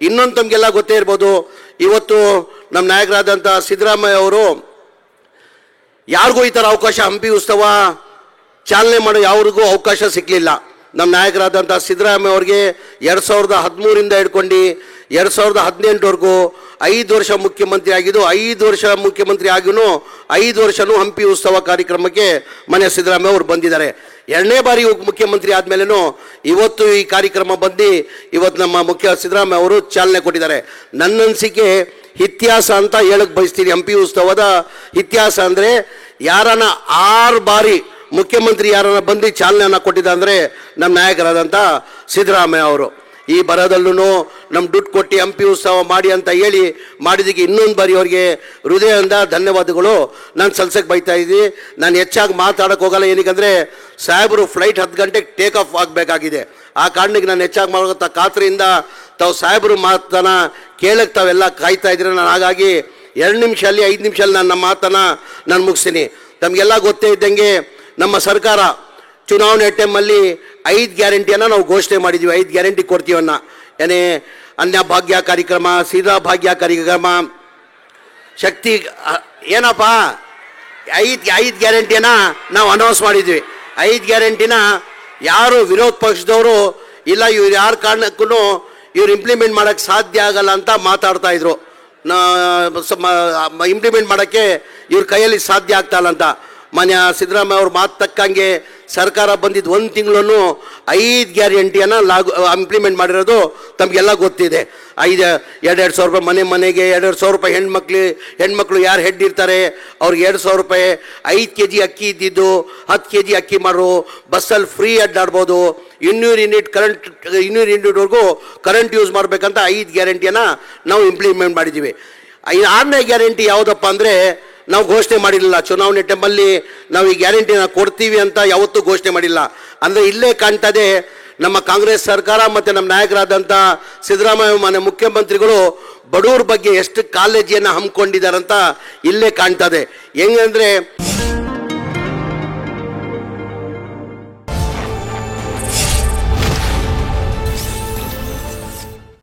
ಇನ್ನೊಂದು ತಮಗೆಲ್ಲ ಗೊತ್ತೇ ಇರ್ಬೋದು, ಇವತ್ತು ನಮ್ಮ ನಾಯಕರಾದಂಥ ಸಿದ್ದರಾಮಯ್ಯ ಅವರು ಯಾರಿಗೂ ಈ ಥರ ಅವಕಾಶ ಹಂಪಿ ಉತ್ಸವ ಚಾಲನೆ ಮಾಡೋ ಯಾರಿಗೂ ಅವಕಾಶ ಸಿಕ್ಕಲಿಲ್ಲ. ನಮ್ಮ ನಾಯಕರಾದಂಥ ಸಿದ್ದರಾಮಯ್ಯ ಅವ್ರಿಗೆ 2013ರಿಂದ ಹಿಡ್ಕೊಂಡು 2018ವರೆಗೂ 5 ವರ್ಷ ಮುಖ್ಯಮಂತ್ರಿ ಆಗಿದ್ದು, 5 ವರ್ಷ ಮುಖ್ಯಮಂತ್ರಿ ಆಗಿನೂ 5 ವರ್ಷನೂ ಹಂಪಿ ಉತ್ಸವ ಕಾರ್ಯಕ್ರಮಕ್ಕೆ ಮನೆ ಸಿದ್ದರಾಮಯ್ಯ ಅವರು ಬಂದಿದ್ದಾರೆ. 2ನೇ ಬಾರಿ ಮುಖ್ಯಮಂತ್ರಿ ಆದಮೇಲೂ ಇವತ್ತು ಈ ಕಾರ್ಯಕ್ರಮ ಬಂದು ಇವತ್ತು ನಮ್ಮ ಸಿದ್ದರಾಮಯ್ಯ ಅವರು ಚಾಲನೆ ಕೊಟ್ಟಿದ್ದಾರೆ. ನನ್ನ ಅನಿಸಿಕೆ ಇತಿಹಾಸ ಅಂತ ಹೇಳಕ್ಕೆ ಬಯಸ್ತೀನಿ. ಹಂಪಿ ಉತ್ಸವದ ಇತಿಹಾಸ ಅಂದರೆ ಯಾರನ್ನ 6 ಬಾರಿ ಮುಖ್ಯಮಂತ್ರಿ ಯಾರನ್ನ ಬಂದು ಚಾಲನೆಯನ್ನು ಕೊಟ್ಟಿದ್ದ ಅಂದರೆ ನಮ್ಮ ನಾಯಕರಾದಂಥ ಸಿದ್ದರಾಮಯ್ಯ ಅವರು. ಈ ಬರದಲ್ಲೂ ನಮ್ಮ ದುಡ್ಡು ಕೊಟ್ಟು ಹಂಪಿ ಉತ್ಸವ ಮಾಡಿ ಅಂತ ಹೇಳಿ ಮಾಡಿದ್ದಕ್ಕೆ ಇನ್ನೊಂದು ಬಾರಿ ಅವರಿಗೆ ಹೃದಯದಿಂದ ಧನ್ಯವಾದಗಳು ನಾನು ಸಲ್ಸಕ್ಕೆ ಬೈತಾ ಇದ್ದೀನಿ. ನಾನು ಹೆಚ್ಚಾಗಿ ಮಾತಾಡೋಕ್ಕೆ ಹೋಗಲ್ಲ, ಏನಕ್ಕೆ ಸಾಹೇಬರು ಫ್ಲೈಟ್ 10 ಗಂಟೆಗೆ ಟೇಕ್ ಆಫ್ ಆಗಬೇಕಾಗಿದೆ. ಆ ಕಾರಣಕ್ಕೆ ನಾನು ಹೆಚ್ಚಾಗಿ ಮಾಡೋಂಥ ಖಾತ್ರಿಯಿಂದ ತಾವು ಸಾಹೇಬರು ಮಾತನ್ನ ಕೇಳಕ್ಕೆ ತಾವೆಲ್ಲ ಕಾಯ್ತಾ ಇದ್ದೀರ. ನಾನು ಹಾಗಾಗಿ 2 ನಿಮಿಷದಲ್ಲಿ 5 ನಿಮಿಷದಲ್ಲಿ ನನ್ನ ಮಾತನ್ನು ನಾನು ಮುಗಿಸ್ತೀನಿ. ತಮಗೆಲ್ಲ ಗೊತ್ತೇ ಇದ್ದಂಗೆ ನಮ್ಮ ಸರ್ಕಾರ ಚುನಾವಣೆ ಟೈಮಲ್ಲಿ 5 ಗ್ಯಾರಂಟಿಯನ್ನು ನಾವು ಘೋಷಣೆ ಮಾಡಿದ್ದೀವಿ. 5 ಗ್ಯಾರಂಟಿ ಕೊಡ್ತೀವನ್ನ, ಏನೇ ಅನ್ನ ಭಾಗ್ಯ ಕಾರ್ಯಕ್ರಮ, ಸೀದಾ ಭಾಗ್ಯ ಕಾರ್ಯಕ್ರಮ, ಶಕ್ತಿ ಏನಪ್ಪ 5 ಗ್ಯಾರಂಟಿಯನ್ನು ನಾವು ಅನೌನ್ಸ್ ಮಾಡಿದ್ವಿ. 5 ಗ್ಯಾರಂಟಿನ ಯಾರು ವಿರೋಧ ಪಕ್ಷದವರು ಇಲ್ಲ ಇವ್ರು ಯಾರ ಕಾರಣಕ್ಕೂ ಇವ್ರು ಇಂಪ್ಲಿಮೆಂಟ್ ಮಾಡೋಕ್ಕೆ ಸಾಧ್ಯ ಆಗಲ್ಲ ಅಂತ ಮಾತಾಡ್ತಾ ಇದ್ರು. ಇಂಪ್ಲಿಮೆಂಟ್ ಮಾಡೋಕ್ಕೆ ಇವ್ರ ಕೈಯಲ್ಲಿ ಸಾಧ್ಯ ಆಗ್ತಾಯಿಲ್ಲ ಅಂತ. ಮಾನ್ಯ ಸಿದ್ದರಾಮಯ್ಯ ಅವ್ರ ಮಾತು ತಕ್ಕಂಗೆ ಸರ್ಕಾರ ಬಂದಿದ್ದು 1 ತಿಂಗಳೂ 5 ಗ್ಯಾರಂಟಿಯನ್ನು ಇಂಪ್ಲಿಮೆಂಟ್ ಮಾಡಿರೋದು ತಮಗೆಲ್ಲ ಗೊತ್ತಿದೆ. 2,000 ರೂಪಾಯಿ ಮನೆಗೆ 2,000 ರೂಪಾಯಿ ಹೆಣ್ಮಕ್ಳು ಯಾರು ಹೆಡ್ ಇರ್ತಾರೆ ಅವ್ರಿಗೆ 2,000 ರೂಪಾಯಿ, 5 kg ಅಕ್ಕಿ ಇದ್ದಿದ್ದು 10 kg ಅಕ್ಕಿ ಮಾರು, ಬಸ್ಸಲ್ಲಿ ಫ್ರೀ ಅಡ್ಡಾಡ್ಬೋದು, 200 ಯೂನಿಟ್ವರೆಗೂ ಕರೆಂಟ್ ಯೂಸ್ ಮಾಡಬೇಕಂತ 5 ಗ್ಯಾರಂಟಿಯನ್ನು ನಾವು ಇಂಪ್ಲಿಮೆಂಟ್ ಮಾಡಿದ್ದೀವಿ. 6ನೇ ಗ್ಯಾರಂಟಿ ಯಾವುದಪ್ಪ ಅಂದರೆ ನಾವು ಘೋಷಣೆ ಮಾಡಿರಲಿಲ್ಲ. ಚುನಾವಣೆ ಟೈಮಲ್ಲಿ ನಾವು ಈ ಗ್ಯಾರಂಟಿನ ಕೊಡ್ತೀವಿ ಅಂತ ಯಾವತ್ತೂ ಘೋಷಣೆ ಮಾಡಿಲ್ಲ. ಅಂದರೆ ಇಲ್ಲೇ ಕಾಣ್ತದೆ ನಮ್ಮ ಕಾಂಗ್ರೆಸ್ ಸರ್ಕಾರ ಮತ್ತು ನಮ್ಮ ನಾಯಕರಾದಂಥ ಸಿದ್ದರಾಮಯ್ಯ ಮನೆ ಮುಖ್ಯಮಂತ್ರಿಗಳು ಬಡವ್ರ ಬಗ್ಗೆ ಎಷ್ಟು ಕಾಳಜಿಯನ್ನು ಹಮ್ಮಿಕೊಂಡಿದ್ದಾರಂತ ಇಲ್ಲೇ ಕಾಣ್ತದೆ. ಹೆಂಗಂದರೆ